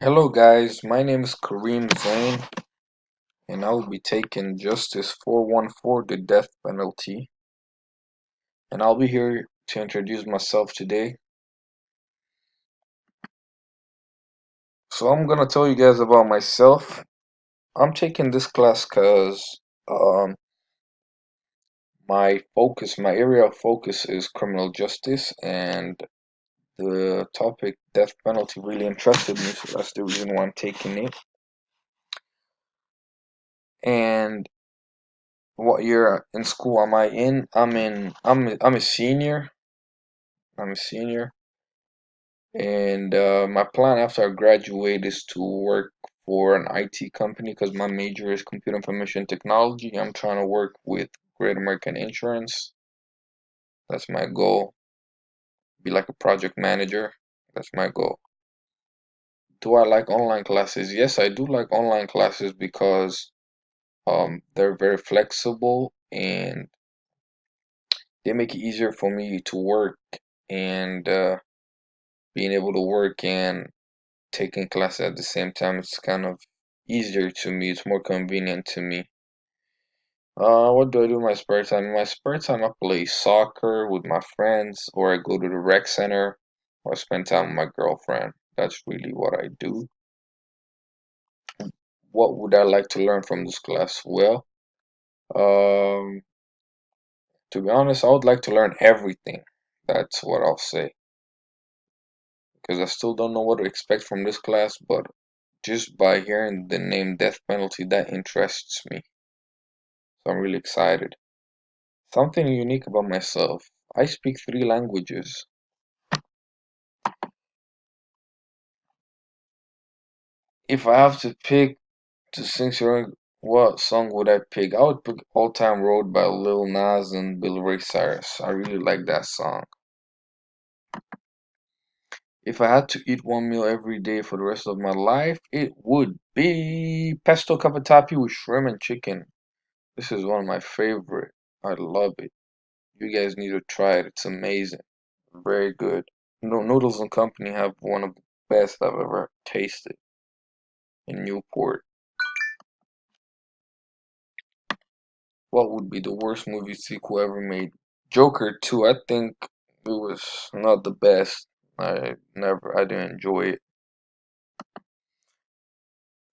Hello guys, my name is Kareem Zain and I will be taking Justice 414, the death penalty, and I'll be here to introduce myself today. So I'm gonna tell you guys about myself. I'm taking this class because um, my area of focus is criminal justice, and the topic death penalty really interested me, so that's the reason why I'm taking it. And what year in school am I in? I'm a senior. I'm a senior. And my plan after I graduate is to work for an IT company because my major is computer information technology. I'm trying to work with Great American Insurance. That's my goal. Be like a project manager. That's my goal. Do I like online classes? Yes, I do like online classes because they're very flexible and they make it easier for me to work and being able to work and taking classes at the same time. It's kind of easier to me. It's more convenient to me. What do I do in my spare time? In my spare time, I play soccer with my friends, or I go to the rec center, or spend time with my girlfriend. That's really what I do. What would I like to learn from this class? Well, um, to be honest, I would like to learn everything. That's what I'll say. Because I still don't know what to expect from this class, but just by hearing the name death penalty, that interests me. So I'm really excited. Something unique about myself. I speak three languages. If I have to pick to sing song, what song would I pick? I would pick All Time Road by Lil Nas and Bill Ray Cyrus. I really like that song. If I had to eat one meal every day for the rest of my life, it would be pesto cavatappi with shrimp and chicken. This is one of my favorite. I love it. You guys need to try it. It's amazing. Very good. No, Noodles and Company have one of the best I've ever tasted in Newport. What would be the worst movie sequel ever made? Joker 2. I think it was not the best. I didn't enjoy it.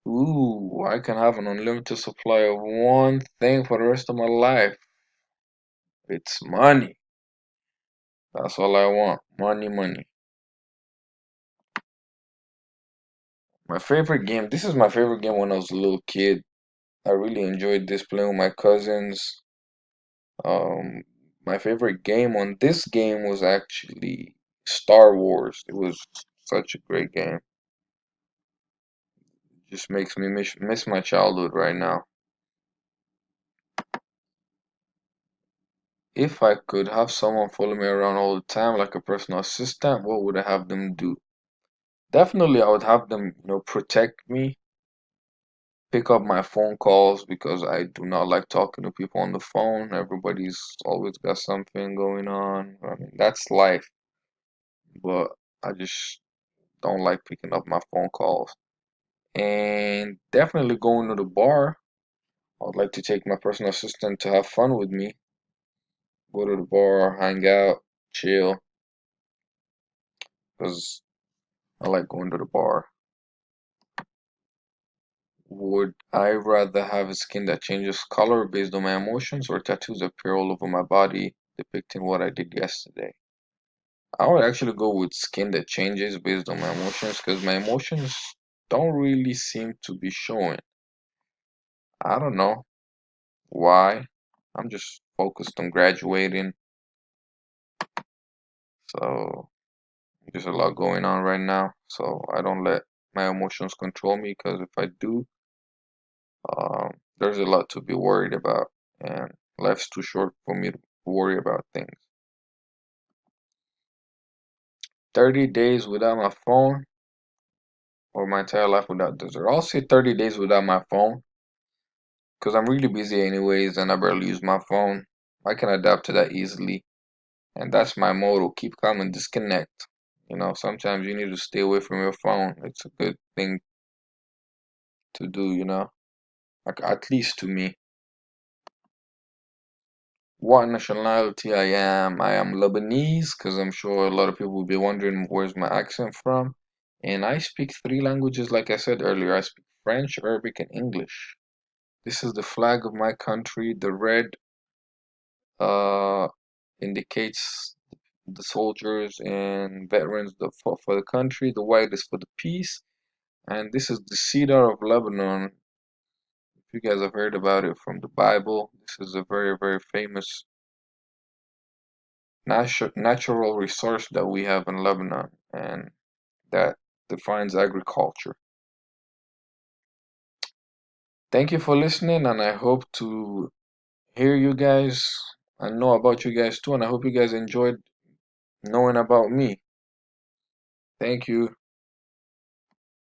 Ooh, I can have an unlimited supply of one thing for the rest of my life. It's money. That's all I want. Money, money. My favorite game. This is my favorite game when I was a little kid. I really enjoyed this playing with my cousins. Um, my favorite game on this game was actually Star Wars. It was such a great game. Just makes me miss my childhood right now. If I could have someone follow me around all the time, like a personal assistant, what would I have them do? Definitely, I would have them, protect me, pick up my phone calls because I do not like talking to people on the phone. Everybody's always got something going on. I mean, that's life, but I just don't like picking up my phone calls. And definitely going to the bar. I would like to take my personal assistant to have fun with me. Go to the bar, hang out, chill, because I like going to the bar. Would I rather have a skin that changes color based on my emotions or tattoos appear all over my body depicting what I did yesterday? I would actually go with skin that changes based on my emotions because my emotions don't really seem to be showing. I don't know why. I'm just focused on graduating, so there's a lot going on right now. So I don't let my emotions control me because if I do, there's a lot to be worried about, and life's too short for me to worry about things. 30 days without my phone, or my entire life without dessert. I'll say 30 days without my phone, because I'm really busy anyways, and I barely use my phone. I can adapt to that easily, and that's my motto: keep calm and disconnect. Sometimes you need to stay away from your phone. It's a good thing to do, like, at least to me. What nationality I am? I am Lebanese, because I'm sure a lot of people will be wondering where's my accent from. And I speak three languages, like I said earlier. I speak French, Arabic, and English. This is the flag of my country. The red uh, indicates the soldiers and veterans that fought for the country. The white is for the peace. And this is the cedar of Lebanon. If you guys have heard about it from the Bible, this is a very, very famous natural resource that we have in Lebanon, and that defines agriculture. Thank you for listening, and I hope to hear you guys and know about you guys too, and I hope you guys enjoyed knowing about me. Thank you.